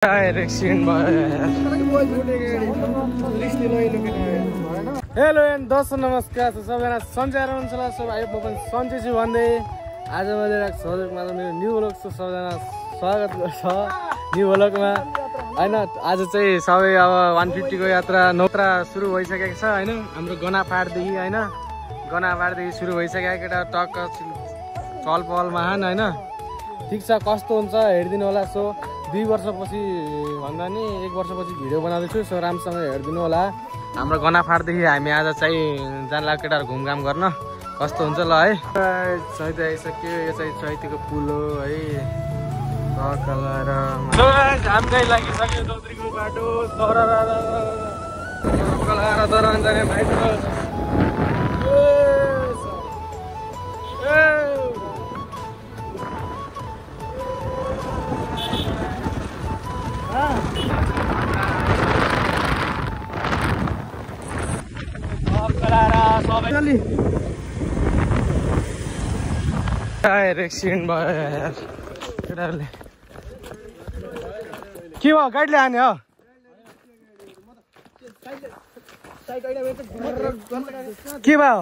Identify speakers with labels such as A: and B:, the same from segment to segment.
A: Hello and दर्शक नमस्कार सबैजना सन्चै हुनुहुन्छ होला सब आइ म पनि सन्चै छु भन्दै आज मैले सहयोगमा मेरो न्यू व्लग सबैजना स्वागत गर्छ न्यू व्लगमा हैन। आज चाहिँ सबै अब 150 को यात्रा सुरु भइसकेको छ हैन। हाम्रो गनाफाडदेखि हैन, गनाफाडदेखि सुरु भइसकेको केटा टक्क चलपहलमा हैन। ठिक छ, कस्तो हुन्छ हेरिदिनु होला। सो 2 वर्षपछि भन्दा नि 1 वर्षपछि भिडियो बनाउँदैछु, सो राम्रोसँग हेरिदिनु होला। हाम्रो गनाफाडदेखि हामी आज चाहिँ जान लाग्यो केटाहरू घुमघाम गर्न, कस्तो हुन्छ ल है। चैते आइसक्यो, यो चाहिँ चैतेको पुल हो है। हामीलाई लागिसक्यो दौत्रीको बाटो दरान जाने भाइको एक्सिडेन्ट भयो यार केटाहरूले। के भयो, गाडीले हाने हो? के भयो?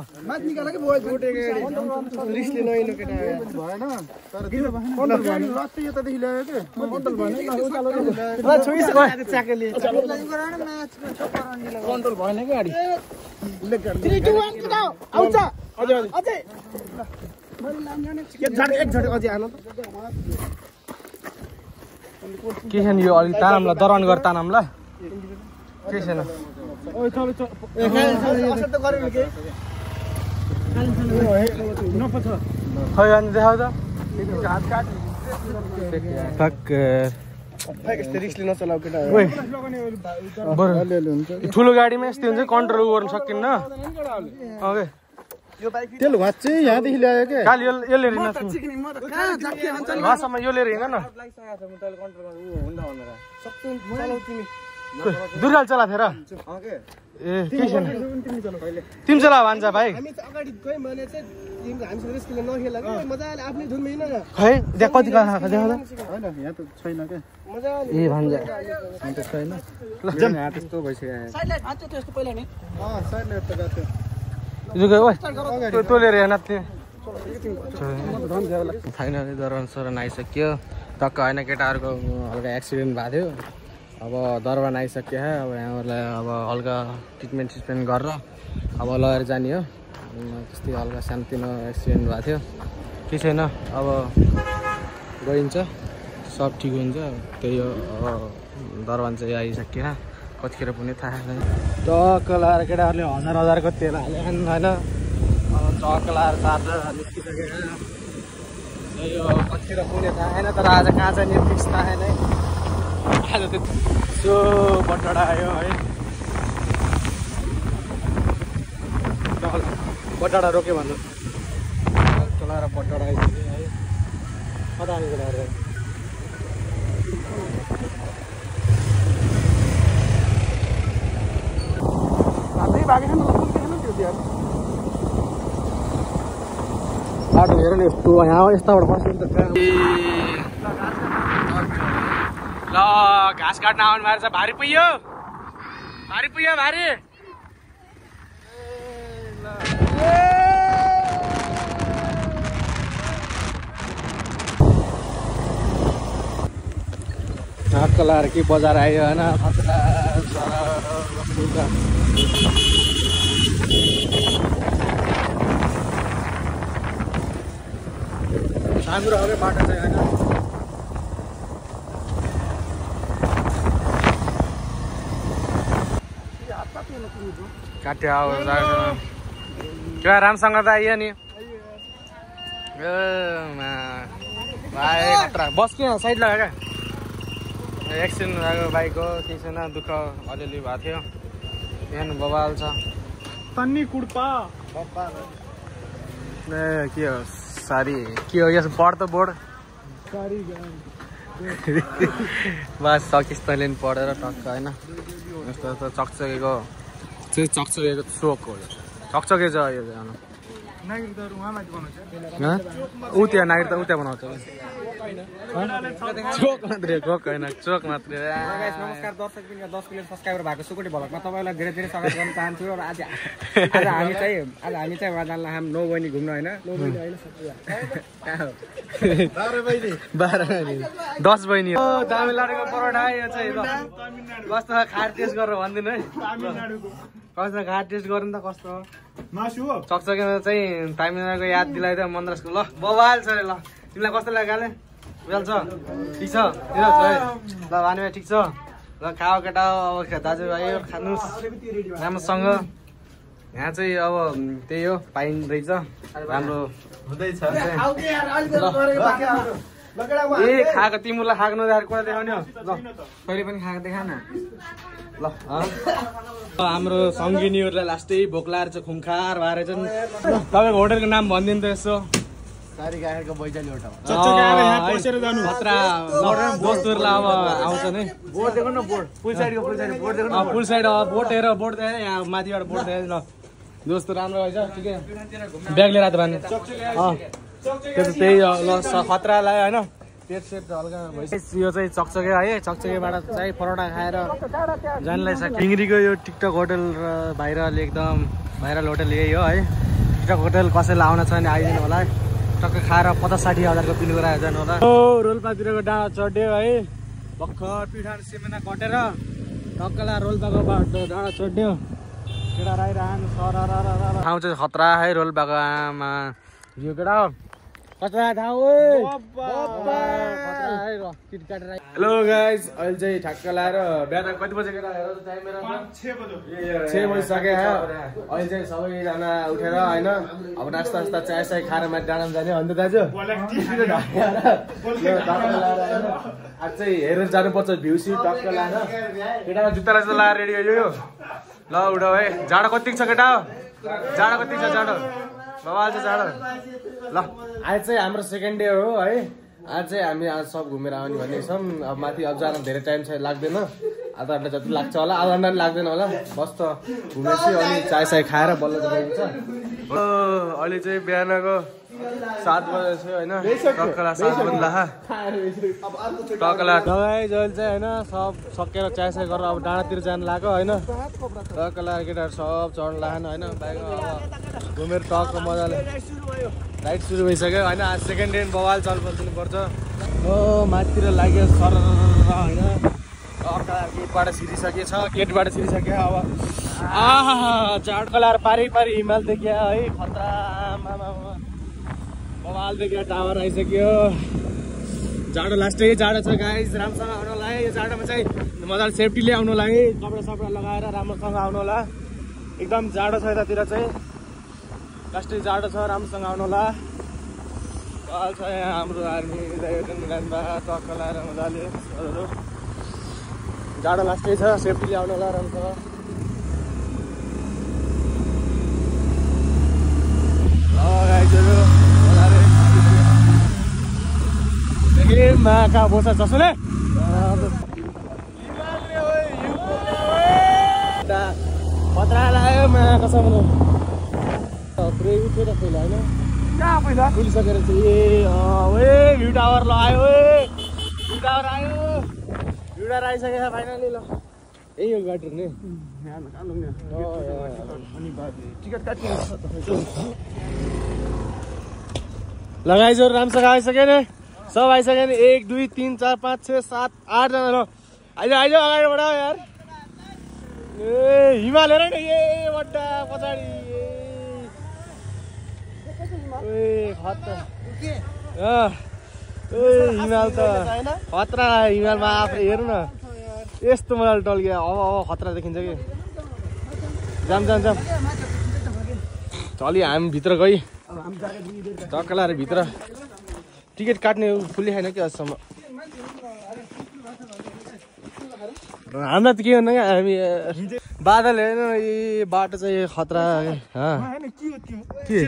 A: के छैन यो अलिक तानामला दरान गर तानामला के छैन। खै अनि देखाउ त ठुलो गाडीमा यस्तै हुन्छ, कन्ट्रोल गर्नु सकिन्न। तेल भाँच्ची यहाँदेखि ल्यायो के काली यो लिएर हिँड्न घरसम्म यो लिएर हिँड्न न। दुर्गाल चला फेर ए के छैन, तिमी चला भन्छ भाइ। खै देख कति देखाउँदा ए भन्छ छैन त्यस्तो भइसक्यो। तोलेर हेर्न फाइनली दरबार सरन आइसक्यो टक्क होइन। केटाहरूको हल्का एक्सिडेन्ट भएको थियो, अब दरबार आइसक्यो है। अब यहाँहरूलाई अब हल्का ट्रिटमेन्ट गरेर अब लगेर जाने हो। त्यस्तै हल्का सानोतिनो एक्सिडेन्ट भएको थियो, केही छैन, अब गइन्छ, सब ठिक हुन्छ। त्यही हो, अब दरबार चाहिँ आइसक्यो, कतिखेर पुग्ने थाहा छैन। टक्क लाएर केटाहरूले 1000 तेल हाल्यो होइन। अब टक्क लाएर चार्जर निस्किसक्यो, यो कतिखेर पुग्ने थाहा छैन। तर आज कहाँ जाने फिक्स थाहा छैन है। आज त सो बटडा आयो है, बटडा रोक्यो भन्नु चलाएर बटडा आइसक्यो है। कता आएको केटाहरू बाटो हेर न यस्तो, यहाँ यस्ताबाट फस्यो नि त। ल घाँस काट्न आउनु भएको छ, भारी पुग्यो भारी। ढक्क लाएर के बजार आयो होइन। साँगुरो हो क्या बाटो चाहिँ होइन। काट्यो अब क्या राम्रोसँग त आइयो नि भाइ। बस किन साइड लाग्यो क्या, एक्सिडेन्ट भएको बाइक हो, केही छैन, दुःख अलिअलि भएको थियो। यहाँ बबाल छ तन्नी कुड्पा ए के हो सारी के हो यस पढ त बोर्ड बस सकिस् तैँले नि पढेर टक्क होइन। यस्तो त चकचकेको सोक हो, चकचके छ यो। ऊ त्यहाँ नागरिकता ऊ त्यहाँ बनाउँछ। चोक मात्रै गक होइन चोक मात्रै
B: नमस्कार दर्शक बिन 10 मिलियन सब्स्क्राइबर भएको सुकुटी भ्लगमा तपाईँलाई धेरै धेरै स्वागत गर्न चाहन्छु र आज हामी चाहिँ वाजाललाई हाम 9 बहिनी घुम्न होइन 9 बहिनी होइन
A: 10 बहिनी हो तामिलनाडुको परोठा यो चाहिँ ल कस्तो खाएर टेस्ट गरेर भनिदिनु है कस्तो खाएर टेस्ट गर्नु त कस्तो
B: मासु हो
A: चकचकेमा चाहिँ तामिलनाडुको याद दिलाइदियो मन्द्रासको ल बवाल छ ल तिमीलाई कस्तो लाग्यो गाले बुझाल छ ठिक छ ल भानुभयो ठिक छ ल खाओ केटा अब दाजुभाइ खानुहोस् राम्रोसँग यहाँ चाहिँ अब त्यही हो पाइँदैछ राम्रो हुँदैछ ए खाएको तिमीलाई खाएको नदेखाएर कुरा देखाउने हो ल कहिले पनि खाएको देखा न ल हाम्रो सङ्गिनीहरूलाई लास्टै भोक लाएर चाहिँ खुङखार भएर चाहिँ तपाईँको होटलको नाम भनिदिनु त यसो
B: गाडीको बैजाली होटल
A: दोस्तहरूलाई अब आउँछ नि
B: बोर्ड देखो न बोर्ड फुल साइडको बोर्ड देखो
A: फुल साइड बोट हेर यहाँ माथिबाट बोट हेर ल दोस्तो राम्रो भएछ ठिकै ब्याग लिएर आएको भानु त्यो त त्यही ल खतरा लाग्यो होइन पेट सेट हल्का भइसक्यो यो चाहिँ चकचके है चकचकेबाट चाहिँ परोठा खाएर जानलाई टिङ्ग्रीको यो टिकटक होटल र भाइरल एकदम भाइरल होटल यही हो है टिकटक होटल कसैलाई आउन छ भने आइदिनु होला टक्क खाएर 50-60 हजारको बिल गराएर जानु होला रोल्पातिरको डाँडा चढ्यो है भर्खर पिठान सिमेना कटेर टक्कलाई रोल्पाको बाटो डाँडा चढ्यो केटा राइरहनु ठाउँ चाहिँ खतरा है रोल्पाको आमा यो केटा खतरा ठाउँ हेलो गाइज अहिले चाहिँ ठ्याक्क लाएर बिहान कति बजे केटा हेर टाइम 6 बजिसक्यो अहिले चाहिँ सबैजना उठेर होइन अब नास्ता चिया साई खाएर माथि डाँडामा जाने अन्त दाजु आज चाहिँ हेरेर जानुपर्छ भ्यू सी टक्क लाएर केटाको जुत्ता रास्ता लाएर रेडी यो ल उठो है जाडो कतिको छ केटा जाडो कतिको छ जाडो बवाल छ जाडो ल आज चाहिँ हाम्रो सेकेन्ड डे हो है आज चाहिँ हामी आज सब घुमेर आउने भन्ने छौँ अब माथि अब जान धेरै टाइम चाहिँ लाग्दैन आधा घन्टा जति लाग्छ होला आधा घन्टा पनि लाग्दैन होला बस त घुमेपछि अनि चाय साय खाएर बल्ल जान्छ अहिले चाहिँ बिहानको 7 बजे छ होइन टक्कला 7 बज्ला टक्कला गाइज अहिले चाहिँ होइन सब सकेर चाय साय गरेर अब डाँडातिर जानु लाग्यो होइन टक्कला केटाहरू सब चढ्नु लाग्यो होइन बाइकमा अब घुमेर टक्क मजाले राइड सुरु भइसक्यो होइन आज सेकेन्ड डे बवाल चलपल्दिनु पर्छ हो माथितिर लाग्यो सर होइन गेटबाट छिरिसकेछ गेटबाट छिरिसक्यो अब चाडकलाएर पारी हिमाल देखियो है खतरा बवाल देखियो टावर आइसक्यो जाडो लास्टै जाडो छ गाइस राम्रोसँग आउनु होला यो जाडोमा चाहिँ मजाले सेफ्टीले आउनु होला है कपडा लगाएर राम्रोसँग आउनु होला एकदम जाडो छ यतातिर चाहिँ लास्टै जाडो छ राम्रोसँग आउनु होला छ हाम्रो आर्मी टक्क लाएर मजाले जाडो लास्टै छ सेफ्टीले आउनु होला राम्रोसँग माका बोसा जसोले खतरा लाग्यो माका सम्म पुरै उठ्यो त पहिला होइन कहाँ पहिला खुलिसकेर चाहिँ भ्यू टावर लगायो भ्यू टावर आयो भ्यू टावर आइसकेको छ फाइनली ल यही हो गाडी नि टिकट लगाइजो राम्रोसँग आइसक्यो नि सब आइसक्यो नि 1 2 3 4 5 6 7 8 जना ल आइज अगाडिबाट यार ए हिमाल हेर नि ए बड्डा पछाडि ए खतरा हिमाल त खतरा हिमालमा आफै हेर्नु न यस्तो मजाले टल्क्यो अब खतरा देखिन्छ कि जाम चलि हामी भित्र गई टक्क लाएर भित्र टिकट काट्ने खुल्ली छैन कि अझसम्म हामीलाई त के भन्नु क्या हामी बादल हेर्नु यी बाटो चाहिँ खतरा के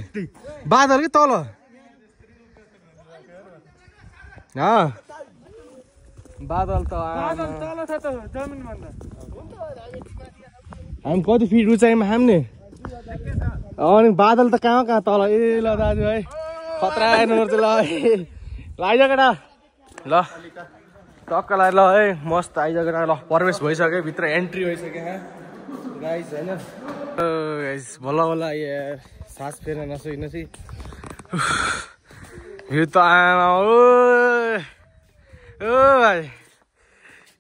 A: बादल कि तल बादल त हामी कति फिट उचाइमा हाम्ने अनि बादल त कहाँ तल ए ल दाजु है खतरा हेर्नुपर्छ ल आइज केटा ल टक्कलाई ल है मस्त आइसकेर ल प्रवेश भइसक्यो भित्र एन्ट्री भइसक्यो गाइस होइन गाइस बल्ल बल्ल यार सास फेर्न नसकिनसी यो त आमा ओ भाइ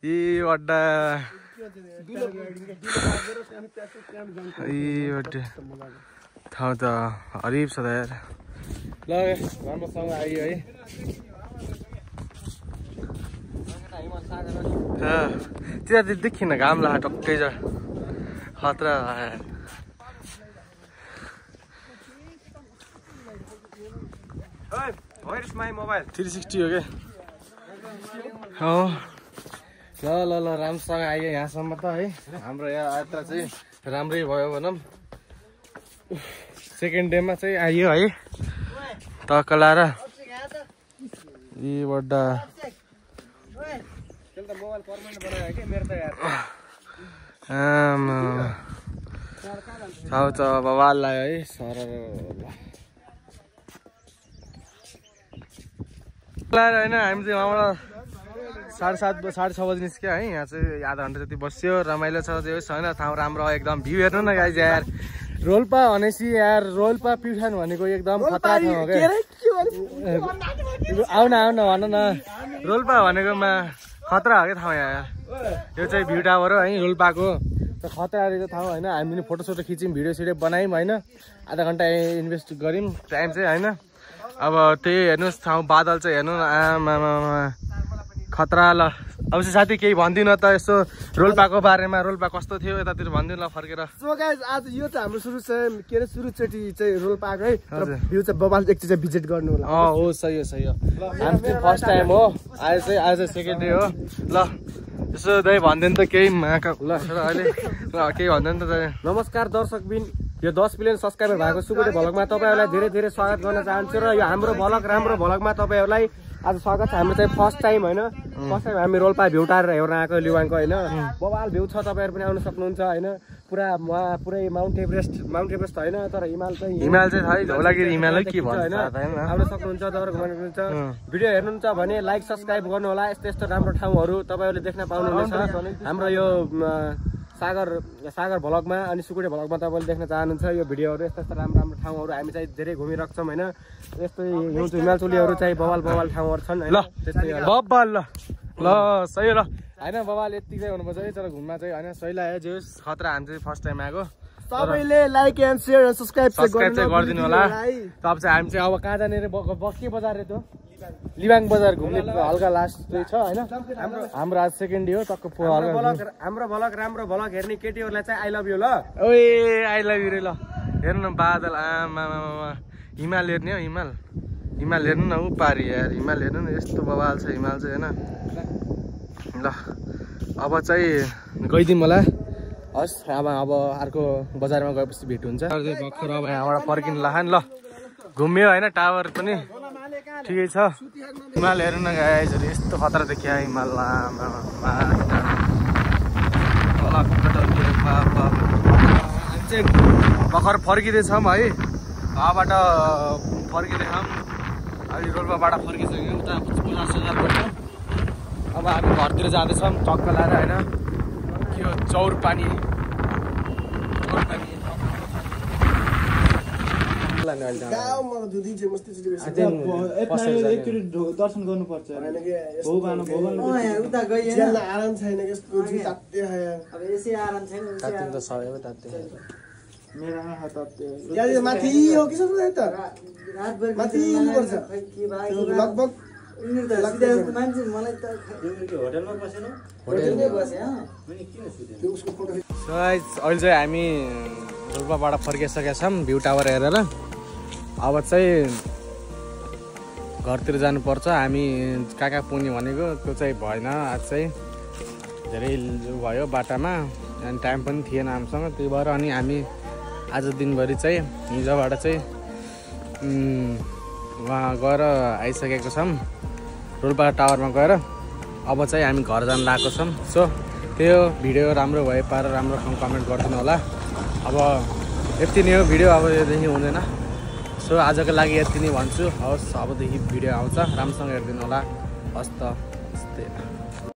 A: यी बड्डा ठाउँ त हरिब छ त यार ल राम्रोसँग आइयो है त्यता देखिन घाम ला टक्कै छ खतरा
B: Where is my mobile?
A: 360 हो क्या ल राम्रोसँग आइयो यहाँसम्म त है हाम्रो यहाँ यात्रा चाहिँ राम्रै भयो भनौँ सेकेन्ड डेमा चाहिँ आइयो है तकलाएर यी बड्डा त बवाल लाग्यो है सर होइन हामी चाहिँ वहाँबाट 7:30 6:30 बजी निस्क्यो है यहाँ चाहिँ आधा घन्टा जति बस्यो रमाइलो छ त्यो छैन ठाउँ राम्रो एकदम भ्यू हेर्नु न गाइज यार रोल्पा भनेपछि यार रोल्पा प्युठान भनेको एकदम खतरा ठाउँ हो क्या आउन भन न रोल्पा भनेकोमा खतरा हो क्या ठाउँ यार यो चाहिँ भ्यू टावर हो है रोल्पाको खतरा रहेको ठाउँ होइन हामीले फोटोसोटो खिच्यौँ भिडियो सिडियो बनायौँ होइन आधा घन्टा इन्भेस्ट गऱ्यौँ टाइम चाहिँ होइन अब त्यही हेर्नुहोस् ठाउँ बादल चाहिँ हेर्नु आमा खतरा ल अब चाहिँ साथी केही भनिदिनु त यसो रोल्पाको बारेमा रोल्पा कस्तो थियो यतातिर भनिदिनु ल फर्केर
B: सो गाइस आज यो चाहिँ हाम्रो सुरुचोटि चाहिँ रोल्पाको है भ्यू चाहिँ बबाल एकचोटि चाहिँ भिजिट गर्नु होला
A: हो सही हो हाम्रो चाहिँ फर्स्ट टाइम हो आज सेकेन्ड डे हो ल यसो दाइ भनिदिनु त केही ल अहिले केही भनिदिनु त
B: नमस्कार दर्शकबिन यो 10 मिलियन सब्सक्राइबर भएको सुकुटे भ्लगमा तपाईँहरूलाई धेरै धेरै स्वागत गर्न चाहन्छु र यो हाम्रो भ्लग राम्रो भ्लगमा तपाईँहरूलाई आज स्वागत छ हाम्रो चाहिँ फर्स्ट टाइम होइन फर्स्ट टाइम हामी रोल्पा भ्यू टावर हेर्न आएको लिवाङको होइन बबाल भ्यू छ तपाईँहरू पनि आउन सक्नुहुन्छ होइन पुरै माउन्ट एभरेस्ट होइन तर हिमाल
A: चाहिँ धौलागिरी हिमाल के भन्छ
B: आउन सक्नुहुन्छ तपाईँहरू घुम्नुहुन्छ भिडियो हेर्नुहुन्छ भने लाइक सब्सक्राइब गर्नु होला यस्तो राम्रो ठाउँहरू तपाईँहरूले देख्न पाउनुहुनेछ हाम्रो यो सागर भ्लगमा अनि सुकुटे भ्लगमा तपाईँले देख्न चाहनुहुन्छ यो भिडियोहरू यस्तो राम्रो ठाउँहरू हामी चाहिँ धेरै घुमिरहेको छौँ होइन यस्तै हिमालचुलीहरू चाहिँ बवाल ठाउँहरू छन्
A: ल बब्बल ल सही ल होइन बवाल यति चाहिँ हुनुपर्छ है तर घुममा चाहिँ होइन सही लाग्यो जे खतरा हामी चाहिँ फर्स्ट टाइम आएको
B: सबैले like and share and subscribe
A: चाहिँ गरिदिनु होला तब चाहिँ हामी चाहिँ अब कहाँ जाने के बजार रे त्यो लिबाङ बजार घुम्ने हल्का लास्ट चाहिँ छ होइन हाम्रो आज सेकेन्ड डे हो टक्क
B: हाम्रो भ्लग राम्रो भ्लग हेर्ने केटीहरूलाई चाहिँ आई लभ यु ल
A: ओए आई लभ यु रे ल हेर्नु न बादल आमा हिमाल हेर्ने हो हिमाल हेर्नु न ऊ पारी यार हिमाल हेर्नु न यस्तो बवाल छ हिमाल चाहिँ होइन ल अब चाहिँ गइदिउँ होला हस् अब अर्को बजारमा गएपछि भेट हुन्छ भर्खर अब यहाँबाट फर्किनु लाखान ल घुम्यो होइन टावर पनि ठिकै छ हिमाल हेर्नु न गाइजहरू यस्तो खतरा देखियो हिमाल चाहिँ भर्खर फर्किँदैछौँ है वहाँबाट फर्किँदैछौँ अहिले रोल्पाबाट फर्किसक्यौँ उता 50,000 पर्छ अब हामी घरतिर जाँदैछौँ टक्क लाएर होइन के हो चौरपानी
B: दर्शन गर्नुपर्छ आराम छैन माथि हो कि लगभग
A: अहिले चाहिँ हामी रोल्पाबाट फर्किसकेका छौँ भ्यू टावर हेरेर अब चाहिँ घरतिर जानुपर्छ हामी कहाँ पुग्ने भनेको त्यो चाहिँ भएन आज चाहिँ धेरै भयो बाटामा अनि टाइम पनि थिएन हामीसँग त्यही भएर अनि हामी आज दिनभरि चाहिँ हिजोबाट चाहिँ वहाँ गएर आइसकेको छौँ रोल्पा टावरमा गएर अब चाहिँ हामी घर जान लागेको छौँ सो त्यो भिडियो राम्रो भए पाएर राम्रोसँग कमेन्ट गरिदिनु होला अब यति नै हो भिडियो अब योदेखि हुँदैन सो आजको लागि यति नै भन्छु हवस् अबदेखि भिडियो आउँछ राम्रोसँग हेरिदिनु होला हस् त